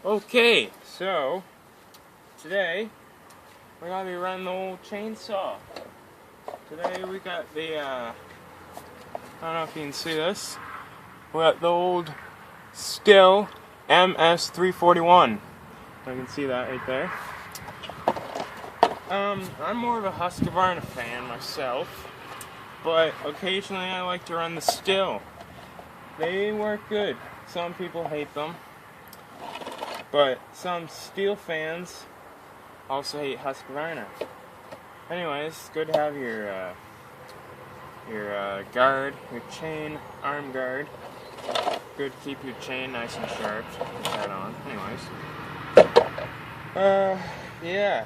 Okay, so today we're gonna be running the old chainsaw. Today we got the I don't know if you can see this. We got the old Stihl MS341. You can see that right there. I'm more of a Husqvarna fan myself, but occasionally I like to run the Stihl. They work good. Some people hate them, but some Stihl fans also hate Husqvarna. Anyways, it's good to have your guard, your chain arm guard. Good to keep your chain nice and sharp. Put that on. Anyways, yeah.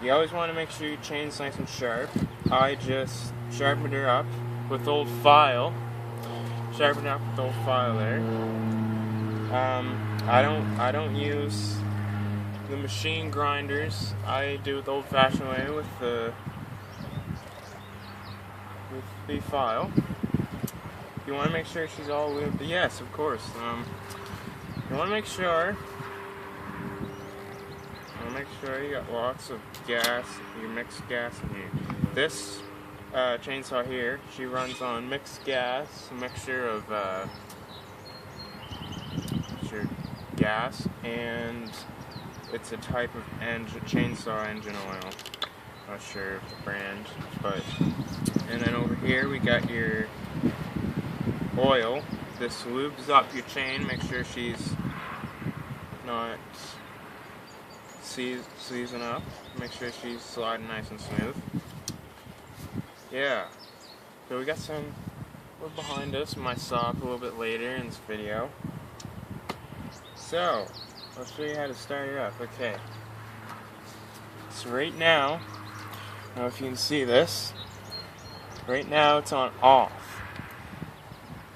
You always want to make sure your chain's nice and sharp. I just sharpened her up with old file. Sharpened up with old file there. I don't use the machine grinders. I do it the old-fashioned way with the file. You want to make sure she's all lubed. Yes, of course. You want to make sure. Make sure you got lots of gas, your mixed gas in here. This chainsaw here, she runs on mixed gas, a mixture of gas, and it's a type of chainsaw engine oil. Not sure of the brand, but and then over here we got your oil. This lubes up your chain, make sure she's not season up. Make sure she's sliding nice and smooth. Yeah. So we got some wood behind us. Might saw up a little bit later in this video. So I'll show you how to start her up. Okay. So right now, I don't know if you can see this. Right now it's on off.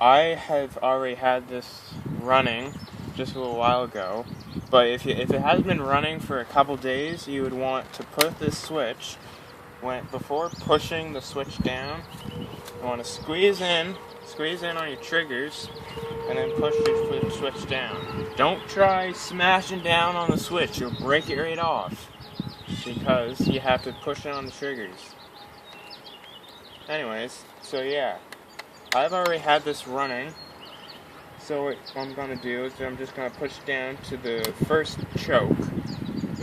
I have already had this running just a little while ago. But if it has been running for a couple days, you would want to put this switch, before pushing the switch down, you want to squeeze in on your triggers, and then push your switch down. Don't try smashing down on the switch, you'll break it right off, because you have to push it on the triggers. Anyways, so yeah, I've already had this running. So what I'm going to do is I'm just going to push down to the first choke.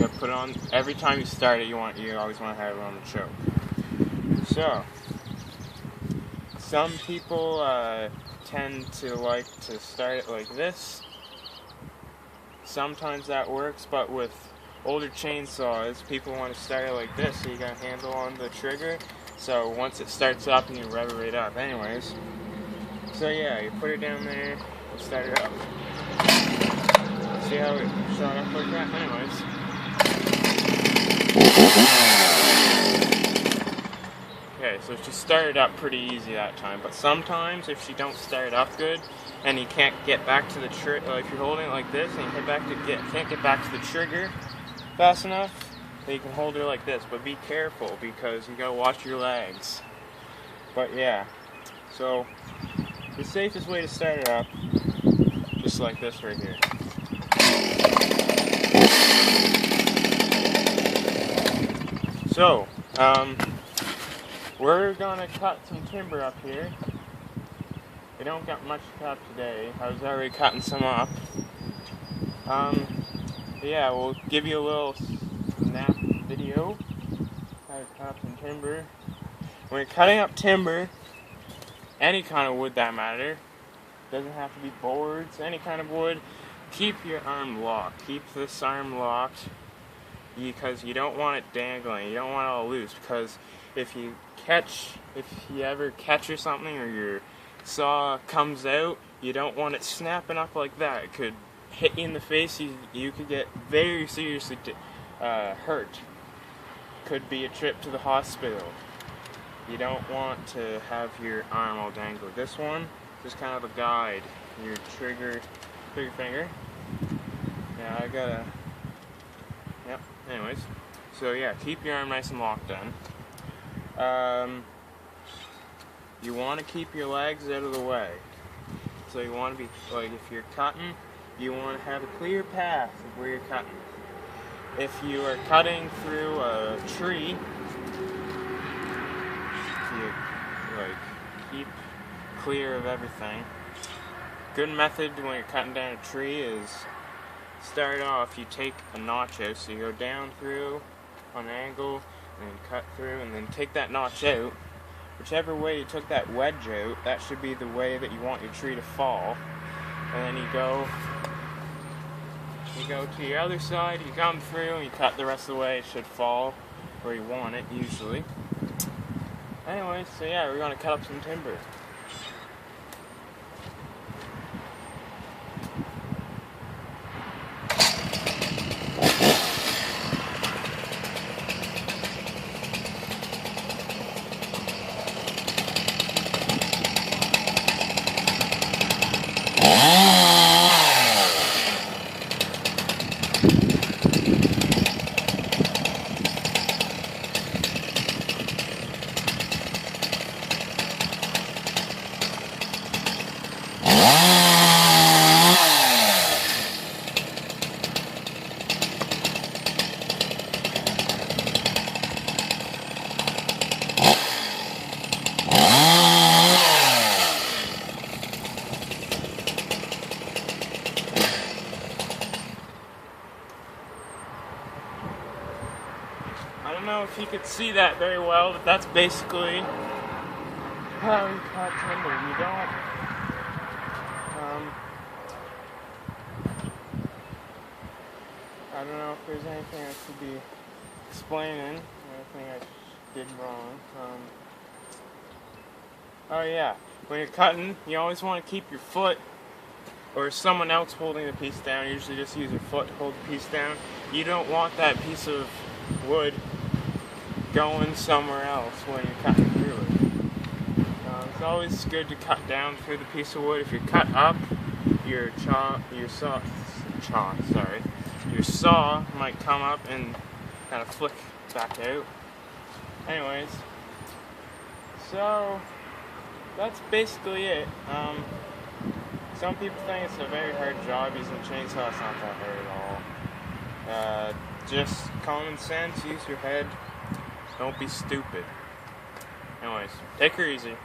You put it on, every time you start it, you always want to have it on the choke. So, some people tend to like to start it like this. Sometimes that works, but with older chainsaws, people want to start it like this, so you got a handle on the trigger. So once it starts up, you rev it right up. Anyways, so yeah, you put it down there. Start it up. See how it shot up like that? Anyways. Okay, so she started up pretty easy that time, but sometimes if she don't start up good and you can't get back to the trigger, if you're holding it like this and you can't get back to the trigger fast enough, then you can hold her like this. But be careful because you gotta watch your legs. But yeah, so the safest way to start it up, just like this right here. So, we're gonna cut some timber up here. We don't got much to cut today. I was already cutting some up. Yeah, we'll give you a little snap video. How to cut up some timber. When you're cutting up timber, any kind of wood that matter, doesn't have to be boards, any kind of wood, keep your arm locked. Keep this arm locked because you don't want it dangling, you don't want it all loose, because if you ever catch or something, or your saw comes out, you don't want it snapping up like that. It could hit you in the face, you could get very seriously hurt. Could be a trip to the hospital. You don't want to have your arm all dangled. This one, just kind of a guide. Your trigger finger. Yeah, I gotta. Yep. Anyways, so yeah, keep your arm nice and locked in. You want to keep your legs out of the way. So you want to be like, if you're cutting, you want to have a clear path of where you're cutting. If you are cutting through a tree, you keep clear of everything. Good method when you're cutting down a tree is start off, you take a notch out, so you go down through on an angle and then cut through and then take that notch out. Whichever way you took that wedge out, that should be the way that you want your tree to fall. And then you go to your other side, you come through and you cut the rest of the way. It should fall where you want it usually. Anyways, so yeah, we're gonna cut up some timber. I don't know if you could see that very well, but that's basically how you cut timber. You don't, I don't know if there's anything I should be explaining, anything I did wrong. Oh yeah, when you're cutting, you always want to keep your foot or someone else holding the piece down. Usually just use your foot to hold the piece down. You don't want that piece of wood going somewhere else when you're cutting through it. It's always good to cut down through the piece of wood. If you cut up, your saw might come up and kind of flick back out. Anyways, so that's basically it. Some people think it's a very hard job using a chainsaw. It's not that hard at all. Just common sense, use your head. Don't be stupid. Anyways, take her easy.